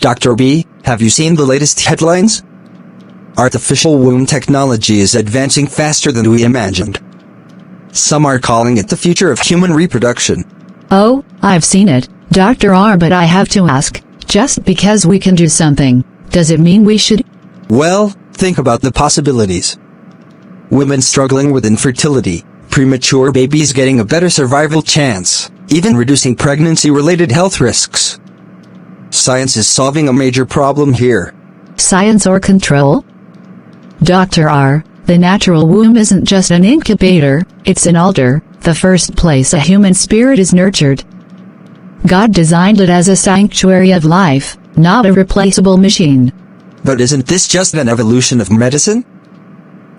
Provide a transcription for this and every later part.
Dr. B, have you seen the latest headlines? Artificial womb technology is advancing faster than we imagined. Some are calling it the future of human reproduction. Oh, I've seen it, Dr. R, but I have to ask, just because we can do something, does it mean we should? Well, think about the possibilities. Women struggling with infertility, premature babies getting a better survival chance, even reducing pregnancy-related health risks. Science is solving a major problem here. Science or control? Dr. R, the natural womb isn't just an incubator, it's an altar, the first place a human spirit is nurtured. God designed it as a sanctuary of life, not a replaceable machine. But isn't this just an evolution of medicine?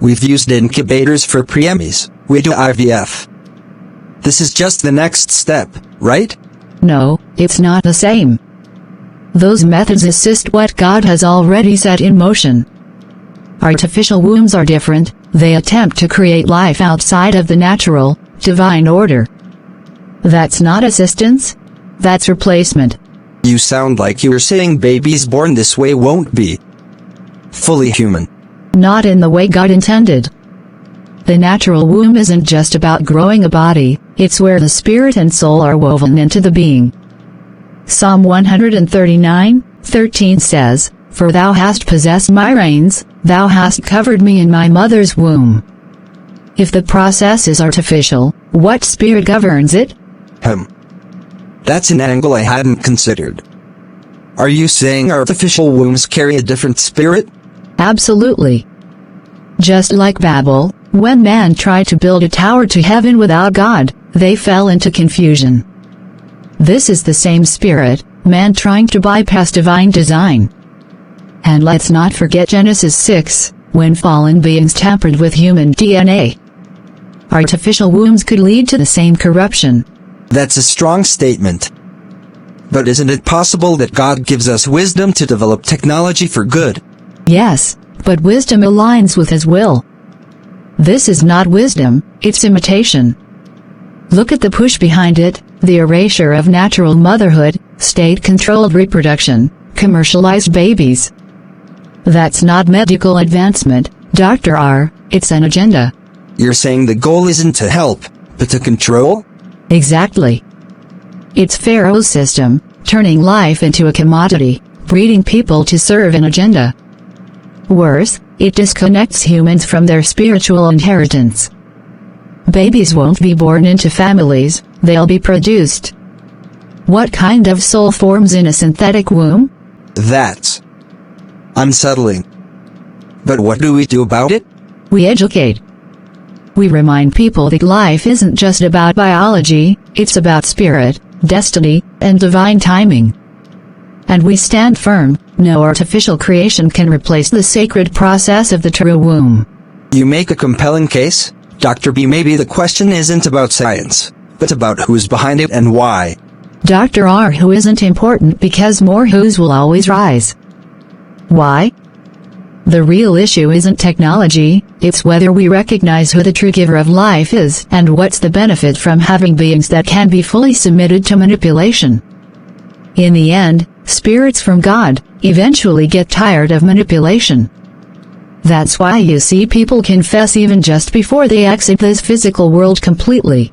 We've used incubators for preemies, we do IVF. This is just the next step, right? No, it's not the same. Those methods assist what God has already set in motion. Artificial wombs are different, they attempt to create life outside of the natural, divine order. That's not assistance, that's replacement. You sound like you're saying babies born this way won't be fully human. Not in the way God intended. The natural womb isn't just about growing a body, it's where the spirit and soul are woven into the being. Psalm 139:13 says, "For thou hast possessed my reins, thou hast covered me in my mother's womb." If the process is artificial, what spirit governs it? That's an angle I hadn't considered. Are you saying artificial wombs carry a different spirit? Absolutely. Just like Babel, when man tried to build a tower to heaven without God, they fell into confusion. This is the same spirit, man trying to bypass divine design. And let's not forget Genesis 6, when fallen beings tampered with human DNA. Artificial wombs could lead to the same corruption. That's a strong statement. But isn't it possible that God gives us wisdom to develop technology for good? Yes, but wisdom aligns with His will. This is not wisdom, it's imitation. Look at the push behind it, the erasure of natural motherhood, state-controlled reproduction, commercialized babies. That's not medical advancement, Dr. R, it's an agenda. You're saying the goal isn't to help, but to control? Exactly. It's Pharaoh's system, turning life into a commodity, breeding people to serve an agenda. Worse, it disconnects humans from their spiritual inheritance. Babies won't be born into families, they'll be produced. What kind of soul forms in a synthetic womb? That's unsettling. But what do we do about it? We educate. We remind people that life isn't just about biology, it's about spirit, destiny, and divine timing. And we stand firm, no artificial creation can replace the sacred process of the true womb. You make a compelling case, Dr. B. Maybe the question isn't about science, but about who's behind it and why. Dr. R. Who isn't important because more who's will always rise. Why? The real issue isn't technology, it's whether we recognize who the true giver of life is and what's the benefit from having beings that can be fully submitted to manipulation. In the end, spirits from God eventually get tired of manipulation. That's why you see people confess even just before they exit this physical world completely.